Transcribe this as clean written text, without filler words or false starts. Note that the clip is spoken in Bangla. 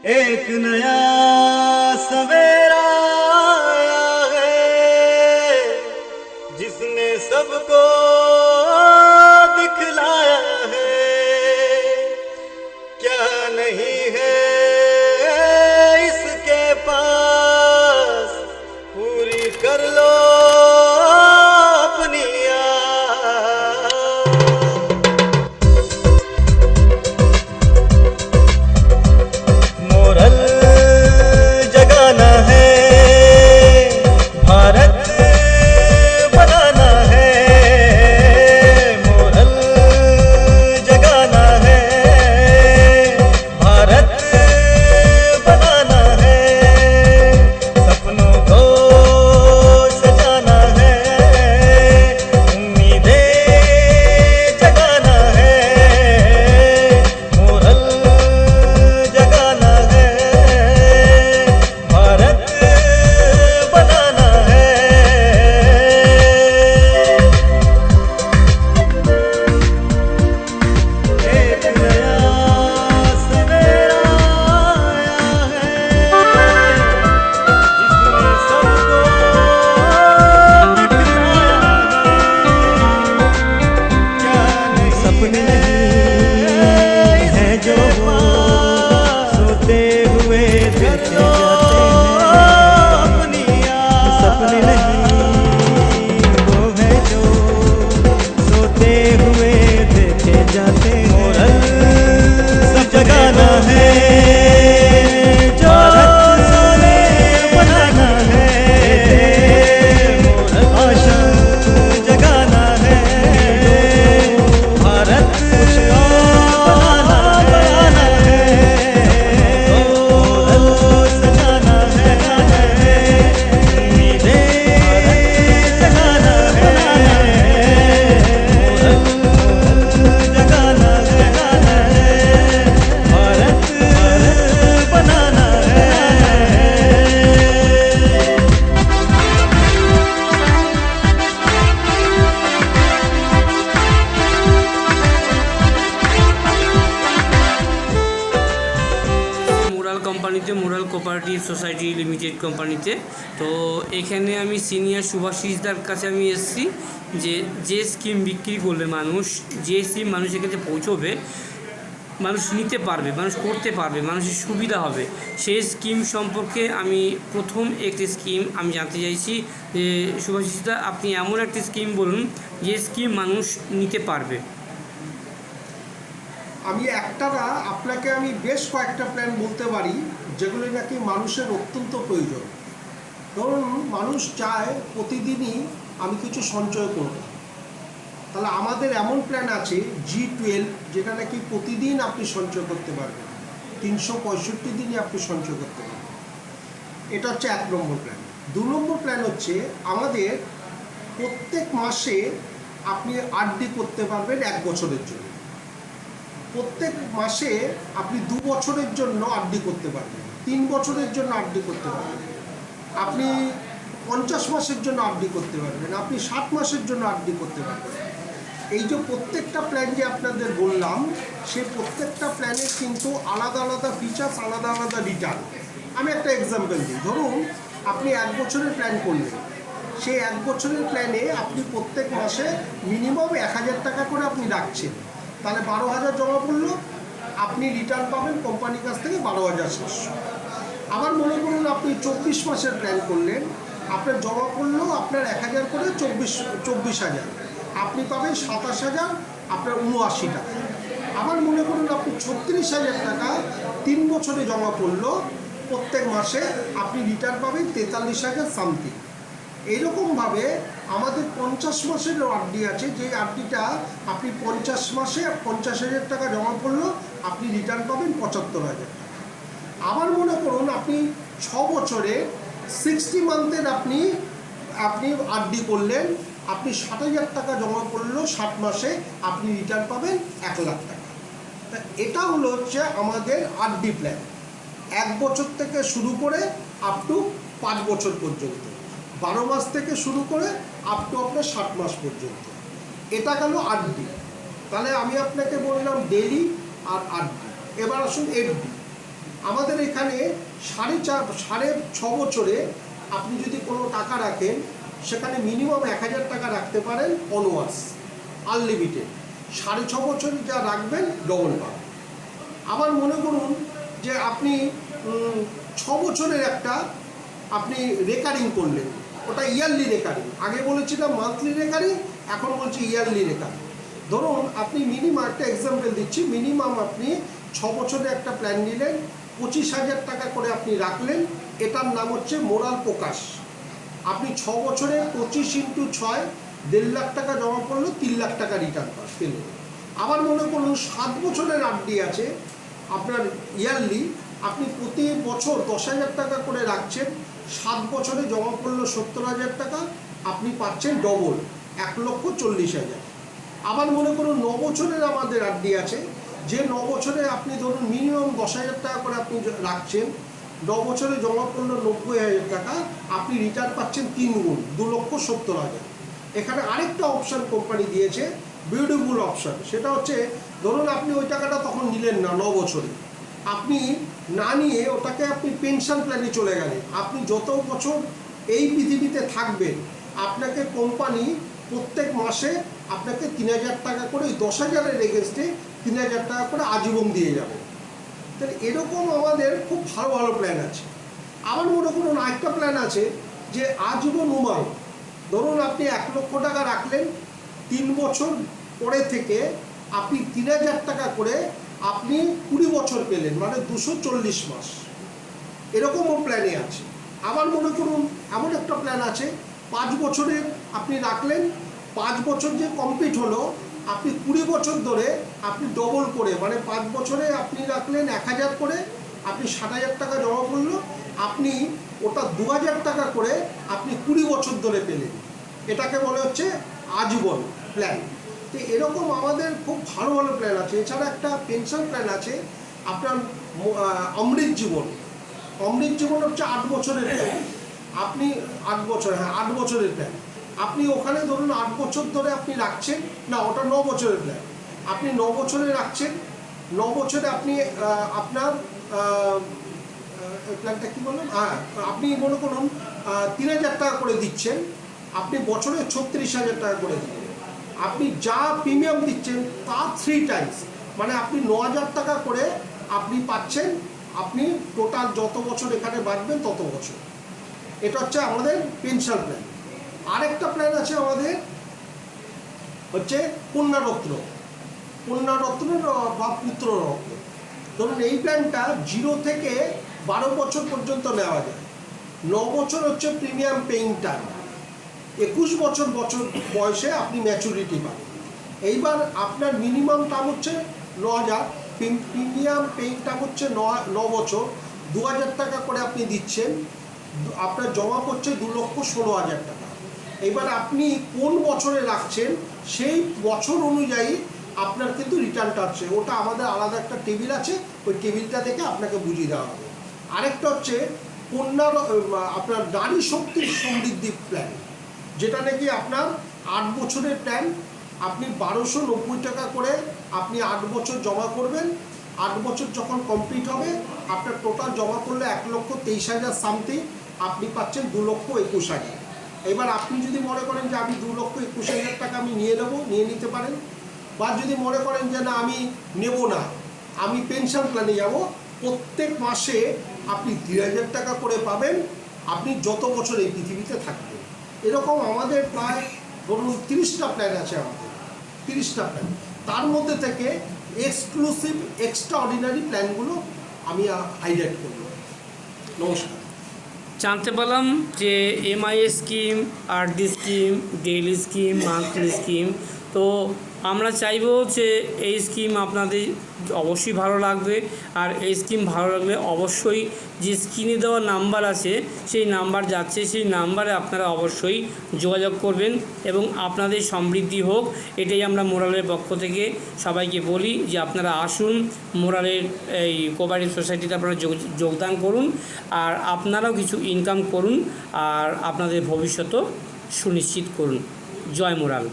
एक नया सवेरा आया है जिसने सबको दिखलाया है। क्या नहीं है इसके पास, पूरी कर लो अपनी आस। मोरल जगाना है, भारत बनाना है। मोरल जगाना है, भारत बनाना है। सपनों को सजाना है, उम्मीदें जगाना है। मोरल जगाना है, भारत बनाना है। एक नया सवेरा आया है जिसने सबको दिखलाया है। क्या नहीं सपने है हैं जो वो सोते हुए देखे जाते हैं। अपनी आस। सपने नहीं वो है जो सोते हुए देखे जाते हैं। मोरल जगाना है, जो सोने बनाना है। मोरल आशा जगाना है, भारत बनाना है। मोरल सजाना है, उम्मीदें जगाना है। मोरल जगाना है, भारत बनाना है। মোরাল কোম্পানিতে, মোরাল কোঅপারেটিভ সোসাইটি লিমিটেড কোম্পানিতে। তো এখানে আমি সিনিয়র শুভাশিসদার কাছে আমি এসেছি যে স্কিম বিক্রি করলে মানুষ, যে স্কিম মানুষের কাছে পৌঁছবে, মানুষ নিতে পারবে, মানুষ করতে পারবে, মানুষের সুবিধা হবে, সেই স্কিম সম্পর্কে আমি প্রথম একটি স্কিম আমি জানতে চাইছি যে শুভাশিসদা, আপনি এমন একটি স্কিম বলুন যে স্কিম মানুষ নিতে পারবে। আমি একটা না, আপনাকে আমি বেশ কয়েকটা প্ল্যান বলতে পারি যেগুলো নাকি মানুষের অত্যন্ত প্রয়োজন। ধরুন মানুষ চায় প্রতিদিনই আমি কিছু সঞ্চয় করব, তাহলে আমাদের এমন প্ল্যান আছে G12, যেটা নাকি প্রতিদিন আপনি সঞ্চয় করতে পারবেন, 365 দিনই আপনি সঞ্চয় করতে পারবেন। এটা হচ্ছে 1 নম্বর প্ল্যান। 2 নম্বর প্ল্যান হচ্ছে আমাদের প্রত্যেক মাসে আপনি আরডি করতে পারবেন 1 বছরের জন্য। প্রত্যেক মাসে আপনি 2 বছরের জন্য আরডি করতে পারবেন, 3 বছরের জন্য আরডি করতে পারবেন, আপনি 50 মাসের জন্য আরডি করতে পারবেন, আপনি 60 মাসের জন্য আরডি করতে পারবেন। এই যে প্রত্যেকটা প্ল্যান যে আপনাদের বললাম, সেই প্রত্যেকটা প্ল্যানের কিন্তু আলাদা আলাদা ফিচার্স, আলাদা আলাদা রিটার্ন। আমি একটা এক্সাম্পল দিই। ধরুন আপনি 1 বছরের প্ল্যান করলেন, সেই 1 বছরের প্ল্যানে আপনি প্রত্যেক মাসে মিনিমাম 1000 টাকা করে আপনি রাখছেন, তাহলে 12,000 জমা পড়লো, আপনি রিটার্ন পাবেন কোম্পানির কাছ থেকে 12,700। আবার মনে করুন আপনি 24 মাসের প্ল্যান করলেন, আপনার জমা পড়লো আপনার 1000 করে 24,000, আপনি পাবেন 27,000, আপনার 79 টাকা। আবার মনে করুন আপনি 36,000 টাকা 3 বছরে জমা পড়লো, প্রত্যেক মাসে আপনি রিটার্ন পাবেন 43,000 সামথিং। এইরকমভাবে আমাদের 50 মাসের আরডি আছে, যে আরডিটা আপনি 50 মাসে 50,000 টাকা জমা পড়লো, আপনি রিটার্ন পাবেন 75,000 টাকা। আবার মনে করুন আপনি 6 বছরে 60 মান্থের আপনি আরডি করলেন, আপনি 60,000 টাকা জমা পড়লো, 60 মাসে আপনি রিটার্ন পাবেন 1 লাখ টাকা। তা এটা হলো হচ্ছে আমাদের আরডি প্ল্যান, 1 বছর থেকে শুরু করে আপ টু 5 বছর পর্যন্ত, 12 মাস থেকে শুরু করে আপ টু আপনার 60 মাস পর্যন্ত। এটা গেল আরডি। তাহলে আমি আপনাকে বললাম ডেলি আর আরডি। এবার আসুন এফডি। আমাদের এখানে 4.5 বছরে আপনি যদি কোনো টাকা রাখেন, সেখানে মিনিমাম 1000 টাকা রাখতে পারেন অনওয়ার্স, আনলিমিটেড। 6.5 বছরে যা রাখবেন ডবল পাবেন। আবার মনে করুন যে আপনি 6 বছরের একটা আপনি রেকারিং করলেন, ওটা ইয়ারলি রেকারিং। আগে বলেছিলাম মান্থলি রেকারিং, এখন বলছি ইয়ারলি রেকারিং। ধরুন আপনি মিনিমাম, একটা এক্সাম্পল দিচ্ছি, মিনিমাম আপনি 6 বছরের একটা প্ল্যান নিলেন, 25,000 টাকা করে আপনি রাখলেন। এটার নাম হচ্ছে মোরাল প্রকাশ। আপনি 6 বছরে 25 × 6 1.5 লাখ টাকা জমা করলে 3 লাখ টাকা রিটার্ন পেলেন। আবার মনে করুন 7 বছরের আরডি আছে আপনার ইয়ারলি, আপনি প্রতি বছর 10,000 টাকা করে রাখছেন, 7 বছরে জমা করলো 70,000 টাকা, আপনি পাচ্ছেন ডবল 1,40,000। আবার মনে করুন 9 বছরের আমাদের আরডি আছে, যে 9 বছরে আপনি ধরুন মিনিমাম 10,000 টাকা করে আপনি রাখছেন, 9 বছরে জমা করলো 90,000 টাকা, আপনি রিটার্ন পাচ্ছেন 3 গুণ 2,70,000। এখানে আরেকটা অপশান কোম্পানি দিয়েছে, বিউটিফুল অপশান। সেটা হচ্ছে ধরুন আপনি ওই টাকাটা তখন নিলেন না 9 বছরে, আপনি না নিয়ে ওটাকে আপনি পেনশন প্ল্যানে চলে গেলেন। আপনি যত বছর এই পৃথিবীতে থাকবেন, আপনাকে কোম্পানি প্রত্যেক মাসে আপনাকে 3,000 টাকা করে, ওই 10,000-এর এগেনস্টে 3,000 টাকা করে আজীবন দিয়ে যাবে। তাহলে এরকম আমাদের খুব ভালো ভালো প্ল্যান আছে। আবার মনে করুন আরেকটা প্ল্যান আছে যে আজীবন উমাং। ধরুন আপনি 1 লক্ষ টাকা রাখলেন, 3 বছর পরে থেকে আপনি 3,000 টাকা করে আপনি 20 বছর পেলেন, মানে 240 মাস। এরকমও প্ল্যানে আছে। আবার মনে করুন এমন একটা প্ল্যান আছে, 5 বছরের আপনি রাখলেন, 5 বছর যে কমপ্লিট হলো, আপনি 20 বছর ধরে আপনি ডবল করে, মানে 5 বছরে আপনি রাখলেন 1,000 করে, আপনি 60,000 টাকা জমা করলো, আপনি ওটা 2,000 টাকা করে আপনি 20 বছর ধরে পেলেন। এটাকে বলে হচ্ছে আজীবন প্ল্যান। তো এরকম আমাদের খুব ভালো ভালো প্ল্যান আছে। এছাড়া একটা পেনশন প্ল্যান আছে আপনার অমৃত জীবন। অমৃত জীবন হচ্ছে 8 বছরের প্ল্যান। আপনি 8 বছর, হ্যাঁ 8 বছরের প্ল্যান। আপনি ওখানে ধরুন 8 বছর ধরে আপনি রাখছেন, না ওটা 9 বছরের প্ল্যান। আপনি 9 বছরে রাখছেন, 9 বছরে আপনি আপনার প্ল্যানটা কী বললেন, হ্যাঁ আপনি মনে করুন 3,000 টাকা করে দিচ্ছেন, আপনি বছরে 36,000 টাকা করে দিচ্ছেন। আপনি যা প্রিমিয়াম দিচ্ছেন তার 3 টাইমস, মানে আপনি 9,000 টাকা করে আপনি পাচ্ছেন, আপনি টোটাল যত বছর এখানে বাঁচবেন তত বছর। এটা হচ্ছে আমাদের পেনশন প্ল্যান। আরেকটা প্ল্যান আছে আমাদের হচ্ছে কন্যারত্ন। কন্যারত্ন বা পুত্ররত্ন। ধরুন এই প্ল্যানটা 0 থেকে 12 বছর পর্যন্ত নেওয়া যায়। 9 বছর হচ্ছে প্রিমিয়াম পেইং টাইম, 21 বছর বয়সে আপনি ম্যাচুরিটি পাবেন। এইবার আপনার মিনিমাম টার্ম হচ্ছে 9,000, প্রিমিয়াম পেইং টার্ম হচ্ছে 9 বছর, 2,000 টাকা করে আপনি দিচ্ছেন, আপনার জমা পড়ছে 2,16,000 টাকা। এবার আপনি কোন বছরে রাখছেন সেই বছর অনুযায়ী আপনার কিন্তু রিটার্নটা আছে। ওটা আমাদের আলাদা একটা টেবিল আছে, ওই টেবিলটা দেখে আপনাকে বুঝিয়ে দেওয়া হবে। আরেকটা হচ্ছে আপনার নারী শক্তির সমৃদ্ধি প্ল্যান, যেটা নাকি আপনার 8 বছরের প্ল্যান। আপনি 1,290 টাকা করে আপনি 8 বছর জমা করবেন। 8 বছর যখন কমপ্লিট হবে, আপনার টোটাল জমা করলে 1,23,000 সামথিং, আপনি পাচ্ছেন 2,21,000। এবার আপনি যদি মনে করেন যে আমি 2,21,000 টাকা আমি নিয়ে নেবো, নিয়ে নিতে পারেন। বা যদি মনে করেন যে না আমি নেব না, আমি পেনশন প্ল্যানে যাব, প্রত্যেক মাসে আপনি 3,000 টাকা করে পাবেন, আপনি যত বছর এই পৃথিবীতে থাকবেন। এরকম আমাদের প্রায় ধরুন 30টা প্ল্যান আছে আমাদের, 30টা প্ল্যান। তার মধ্যে থেকে এক্সক্লুসিভ এক্সট্রা অর্ডিনারি প্ল্যানগুলো আমি হাইলাইট করব। নমস্কার। জানতে পারলাম যে MIS scheme, RD scheme, daily scheme, monthly scheme. তো আমরা চাইবো যে এই স্কিম আপনাদের অবশ্যই ভালো লাগবে। আর এই স্কিম ভালো লাগলে অবশ্যই যে স্ক্রিনে দেওয়া নাম্বার আছে সেই নাম্বার যাচ্ছে, সেই নাম্বারে আপনারা অবশ্যই যোগাযোগ করবেন এবং আপনাদের সমৃদ্ধি হোক, এটাই আমরা মোরালের পক্ষ থেকে সবাইকে বলি যে আপনারা আসুন, মোরালের এই কোঅপারেটিভ সোসাইটিতে আপনারা যোগদান করুন, আর আপনারাও কিছু ইনকাম করুন, আর আপনাদের ভবিষ্যতও সুনিশ্চিত করুন। জয় মোরাল।